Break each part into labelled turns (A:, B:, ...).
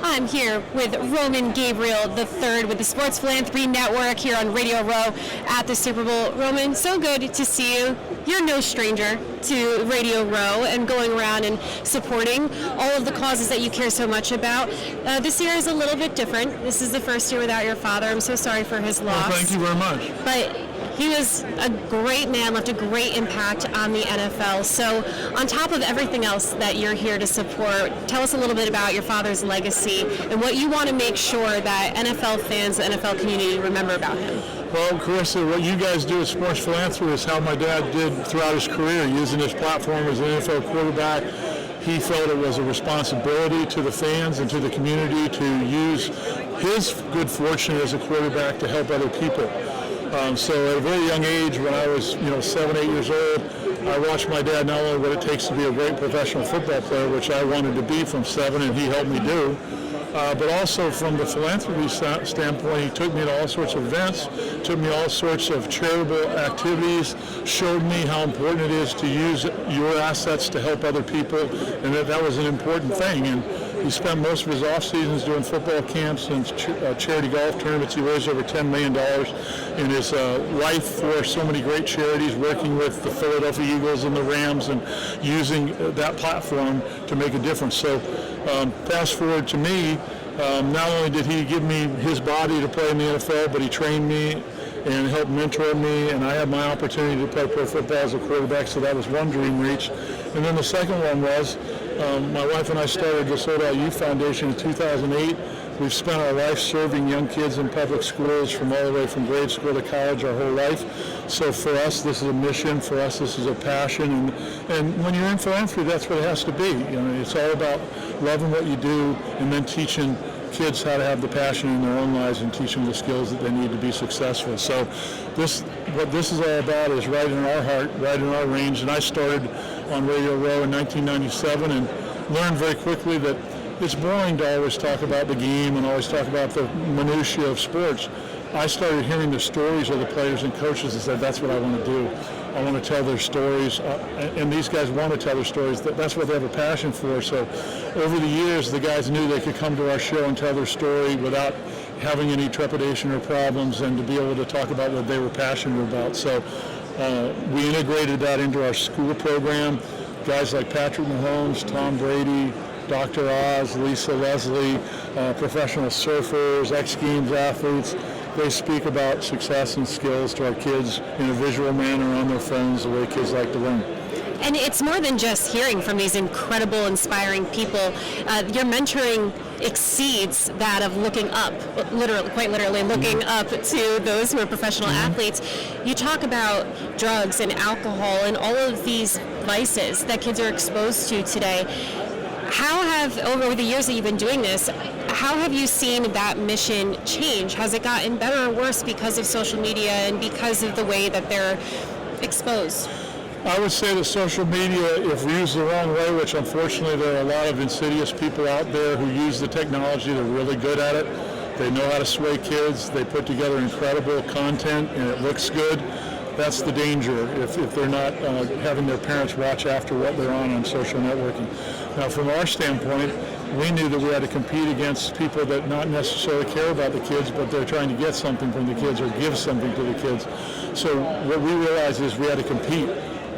A: I'm here with Roman Gabriel III with the Sports Philanthropy Network here on Radio Row at the Super Bowl. Roman, so good to see you. You're no stranger to Radio Row and going around and supporting all of the causes that you care so much about. This year is a little bit different. This is the first year without your father. I'm so sorry for his loss.
B: Well, thank you very much.
A: But he was a great man, left a great impact on the NFL. So on top of everything else that you're here to support, tell us a little bit about your father's legacy and what you want to make sure that NFL fans, the NFL community remember about him.
B: Well, Carissa, what you guys do at Sports Philanthropy is how my dad did throughout his career, using his platform as an NFL quarterback. He felt it was a responsibility to the fans and to the community to use his good fortune as a quarterback to help other people. So at a very young age, when I was 7, 8 years old, I watched my dad not only what it takes to be a great professional football player, which I wanted to be from 7, and he helped me do, but also from the philanthropy standpoint, he took me to all sorts of events, took me all sorts of charitable activities, showed me how important it is to use your assets to help other people, and that was an important thing. And he spent most of his off seasons doing football camps and charity golf tournaments. He raised over $10 million in his life for so many great charities, working with the Philadelphia Eagles and the Rams and using that platform to make a difference. So fast forward to me, not only did he give me his body to play in the NFL, but he trained me and helped mentor me, and I had my opportunity to play pro football as a quarterback, so that was one dream reached. And then the second one was, my wife and I started the Sold Out Youth Foundation in 2008. We've spent our life serving young kids in public schools from all the way from grade school to college our whole life. So for us, this is a mission. For us, this is a passion. And when you're in philanthropy, that's what it has to be. It's all about loving what you do and then teaching kids how to have the passion in their own lives and teach them the skills that they need to be successful. So what this is all about is right in our heart, right in our range. And I started on Radio Row in 1997 and learned very quickly that it's boring to always talk about the game and always talk about the minutiae of sports. I started hearing the stories of the players and coaches and said, that's what I want to do. I want to tell their stories, and these guys want to tell their stories. That's what they have a passion for. So over the years, the guys knew they could come to our show and tell their story without having any trepidation or problems, and to be able to talk about what they were passionate about. So we integrated that into our school program. Guys like Patrick Mahomes, Tom Brady, Dr. Oz, Lisa Leslie, professional surfers, X-Games athletes, they speak about success and skills to our kids in a visual manner on their phones, the way kids like to learn.
A: And it's more than just hearing from these incredible, inspiring people. Your mentoring exceeds that of looking up, quite literally looking up to those who are professional athletes. You talk about drugs and alcohol and all of these vices that kids are exposed to today. How have, over the years that you've been doing this, how have you seen that mission change? Has it gotten better or worse because of social media and because of the way that they're exposed?
B: I would say that social media, if used the wrong way, which unfortunately there are a lot of insidious people out there who use the technology, they're really good at it. They know how to sway kids. They put together incredible content and it looks good. That's the danger if they're not having their parents watch after what they're on social networking. Now, from our standpoint, we knew that we had to compete against people that not necessarily care about the kids, but they're trying to get something from the kids or give something to the kids. So what we realized is we had to compete.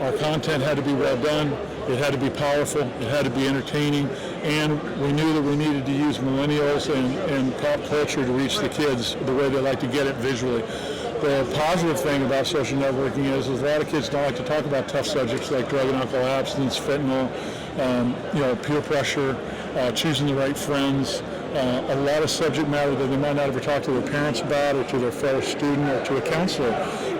B: Our content had to be well done. It had to be powerful. It had to be entertaining. And we knew that we needed to use millennials and pop culture to reach the kids the way they like to get it visually. The positive thing about social networking is a lot of kids don't like to talk about tough subjects like drug and alcohol abstinence, fentanyl, peer pressure, choosing the right friends, a lot of subject matter that they might not ever talk to their parents about or to their fellow student or to a counselor.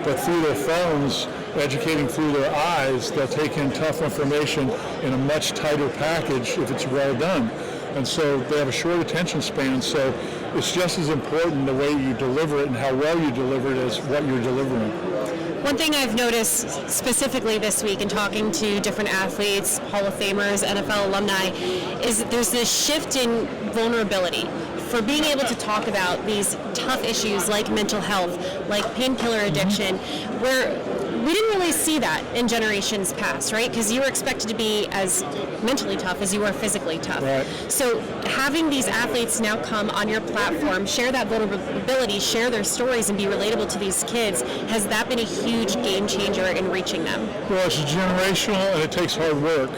B: But through their phones, educating through their eyes, they'll take in tough information in a much tighter package if it's well done. And so they have a short attention span, so it's just as important the way you deliver it and how well you deliver it as what you're delivering.
A: One thing I've noticed specifically this week in talking to different athletes, Hall of Famers, NFL alumni, is there's this shift in vulnerability for being able to talk about these tough issues like mental health, like painkiller addiction, where we didn't really see that in generations past, right? Because you were expected to be as mentally tough as you were physically tough.
B: Right.
A: So having these athletes now come on your platform, share that vulnerability, share their stories, and be relatable to these kids, has that been a huge game changer in reaching them?
B: Well, it's generational and it takes hard work.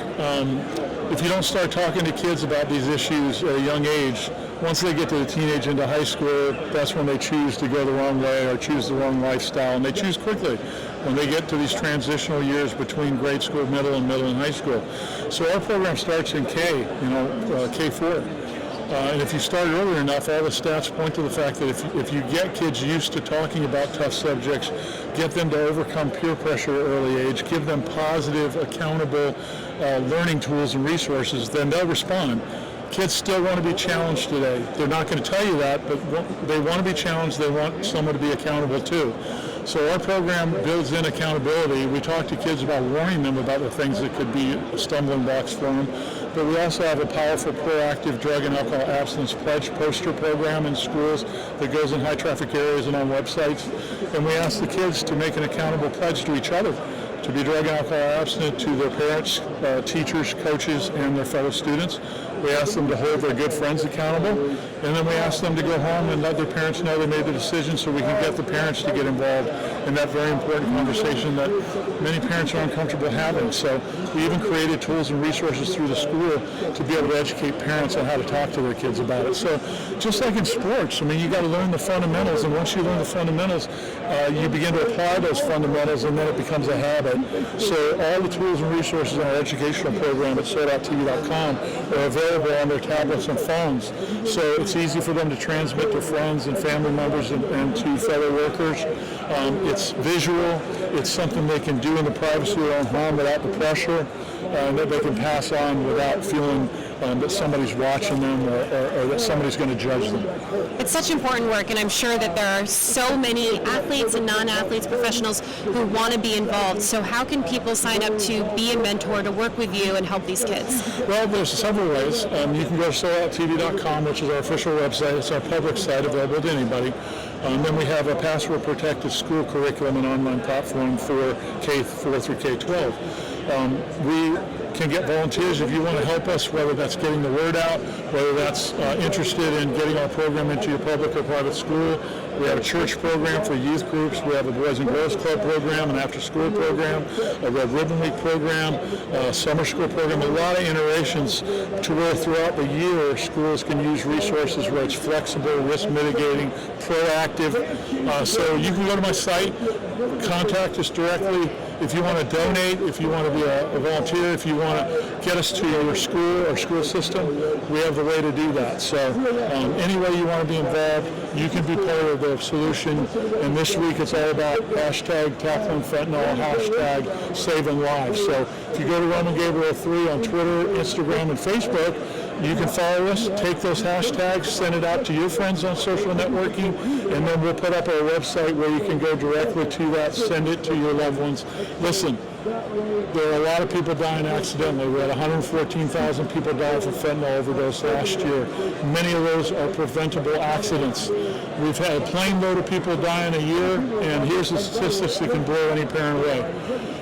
B: If you don't start talking to kids about these issues at a young age, once they get to the teenage into high school, that's when they choose to go the wrong way or choose the wrong lifestyle, and they choose quickly when they get to these transitional years between grade school, middle and high school. So our program starts in K4. And if you start early enough, all the stats point to the fact that if you get kids used to talking about tough subjects, get them to overcome peer pressure at early age, give them positive, accountable learning tools and resources, then they'll respond. Kids still want to be challenged today. They're not going to tell you that, but they want to be challenged. They want someone to be accountable too. So our program builds in accountability. We talk to kids about warning them about the things that could be stumbling blocks for them. But we also have a powerful proactive drug and alcohol abstinence pledge poster program in schools that goes in high traffic areas and on websites. And we ask the kids to make an accountable pledge to each other to be drug and alcohol abstinent, to their parents, teachers, coaches, and their fellow students. We ask them to hold their good friends accountable, and then we ask them to go home and let their parents know they made the decision so we can get the parents to get involved in that very important conversation that many parents are uncomfortable having. So we even created tools and resources through the school to be able to educate parents on how to talk to their kids about it. So just like in sports, I mean, you got to learn the fundamentals, and once you learn the fundamentals, you begin to apply those fundamentals, and then it becomes a habit. So all the tools and resources in our educational program at SOAR.TV.com are available on their tablets and phones. So it's easy for them to transmit to friends and family members and to fellow workers. It's visual. It's something they can do in the privacy of their own home without the pressure, and that they can pass on without feeling that somebody's watching them or that somebody's going to judge them.
A: It's such important work, and I'm sure that there are so many athletes and non-athletes, professionals who want to be involved. So how can people sign up to be a mentor, to work with you and help these kids?
B: Well, there's several ways. You can go to SOAR.TV.com, which is our official website. It's our public site available to anybody. Then we have a password-protected school curriculum and online platform for K4 through K12. We can get volunteers if you want to help us, whether that's getting the word out, whether that's interested in getting our program into your public or private school. We have a church program for youth groups. We have a Boys and Girls Club program, an after-school program, a Red Ribbon Week program, a summer school program, a lot of iterations to where throughout the year schools can use resources where it's flexible, risk mitigating, proactive. So you can go to my site, contact us directly. If you want to donate, if you want to be a volunteer, if you want to get us to your school or school system, we have the way to do that. So any way you want to be involved, you can be part of the solution. And this week it's all about hashtag tackling fentanyl, hashtag saving lives. So if you go to Roman Gabriel III on Twitter, Instagram, and Facebook, you can follow us, take those hashtags, send it out to your friends on social networking, and then we'll put up our website where you can go directly to that, send it to your loved ones. Listen, there are a lot of people dying accidentally. We had 114,000 people die from fentanyl overdose last year. Many of those are preventable accidents. We've had a plane load of people die in a year, and here's the statistics that can blow any parent away.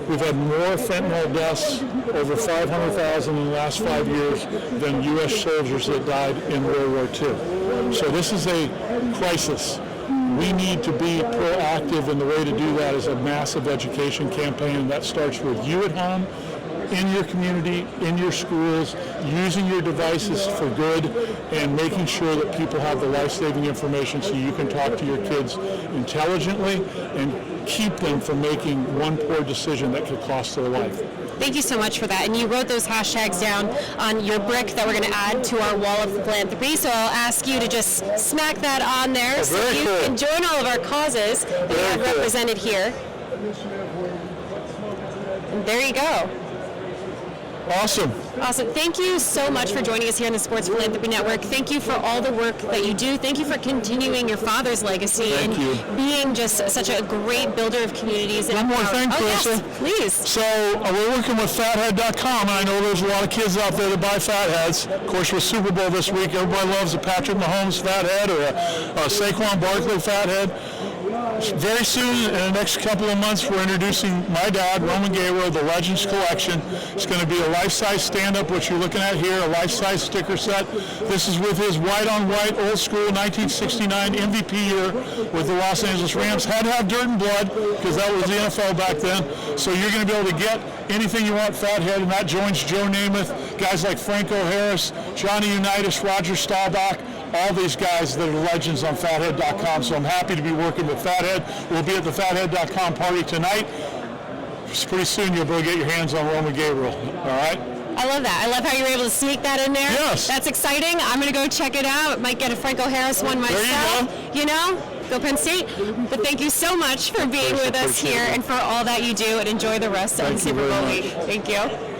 B: We've had more fentanyl deaths, over 500,000 in the last 5 years, than U.S. soldiers that died in World War II. So this is a crisis. We need to be proactive, and the way to do that is a massive education campaign, and that starts with you at home, in your community, in your schools, using your devices for good, and making sure that people have the life-saving information so you can talk to your kids intelligently and keep them from making one poor decision that could cost their life.
A: Thank you so much for that. And you wrote those hashtags down on your brick that we're going to add to our wall of philanthropy. So I'll ask you to just smack that on there so you can join all of our causes that we have represented here. And there you go.
B: Awesome.
A: Awesome. Thank you so much for joining us here on the Sports Philanthropy Network. Thank you for all the work that you do. Thank you for continuing your father's legacy and being just such a great builder of communities.
B: One more thing, Clarissa.
A: Yes, please.
B: So we're working with fathead.com, and I know there's a lot of kids out there that buy fatheads. Of course, with Super Bowl this week, everybody loves a Patrick Mahomes fathead or a Saquon Barkley fathead. very soon, in the next couple of months, we're introducing my dad, Roman Gabriel, the Legends Collection. It's going to be a life-size stand-up, which you're looking at here, a life-size sticker set. This is with his white-on-white, old-school 1969 MVP year with the Los Angeles Rams. Had to have dirt and blood because that was the NFL back then. So you're going to be able to get anything you want Fathead, and that joins Joe Namath, guys like Franco Harris, Johnny Unitas, Roger Staubach, all these guys that are legends on Fathead.com. So I'm happy to be working with Fathead. We'll be at the Fathead.com party tonight. Pretty soon you'll be able to get your hands on Roman Gabriel. All right?
A: I love that. I love how you were able to sneak that in there.
B: Yes.
A: That's exciting. I'm going to go check it out. Might get a Franco Harris one myself.
B: There you
A: You know? Go Penn State. But thank you so much for being with us here and for all that you do, and enjoy the rest of the Super Bowl week. Thank you.